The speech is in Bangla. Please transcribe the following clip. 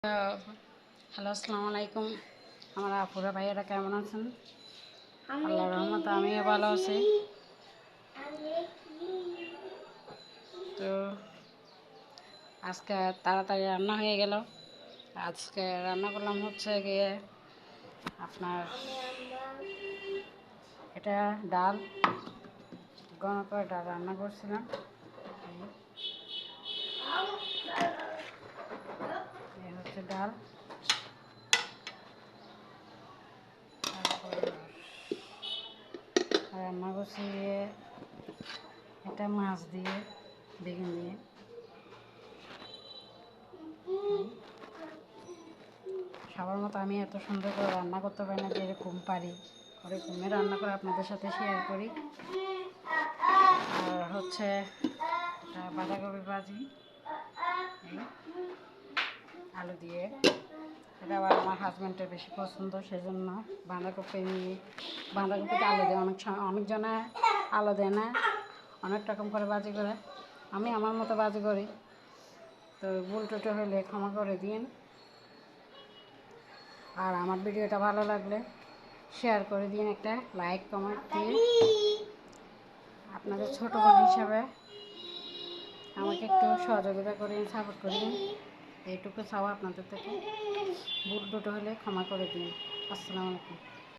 হ্যালো, আসসালামু আলাইকুম। আমার আপুরা ভাইয়েরা কেমন আছেন? আল্লাহর রহমতে আমিও ভালো আছি। তো আজকে তাড়াতাড়ি রান্না হয়ে গেল। আজকে রান্না করলাম হচ্ছে গিয়ে আপনার এটা ডাল, গরম করে ডাল রান্না করছিলাম। এই হচ্ছে ডাল, তারপর রান্না করছি গিয়ে এটা মাছ দিয়ে, বেগুন দিয়ে। সবার মতো আমি এত সুন্দর করে রান্না করতে পারি না, যেরকম পারি ওরকমই রান্না করে আপনাদের সাথে শেয়ার করি। আর হচ্ছে বাঁধাকপি ভাজি, আলু দিয়ে। এটা আবার আমার হাজব্যান্ডের বেশি পছন্দ, সেজন্য বাঁধাকপিতে আলু দেয়। অনেকজনে আলু দেয় না, অনেক রকম করে ভাজি করে। আমি আমার মতো ভাজি করি। তো ভুল টুটো হলে ক্ষমা করে দিন। আর আমার ভিডিওটা ভালো লাগলে শেয়ার করে দিন, একটা লাইক কমেন্ট দিয়ে। আপনাদের ছোটো বোন হিসাবে আমাকে একটু সহযোগিতা করে সাপোর্ট করে দিন, এইটুকু চাওয়া আপনাদের থেকে। ভুল টুটো হলে ক্ষমা করে দিন। আসসালামু আলাইকুম।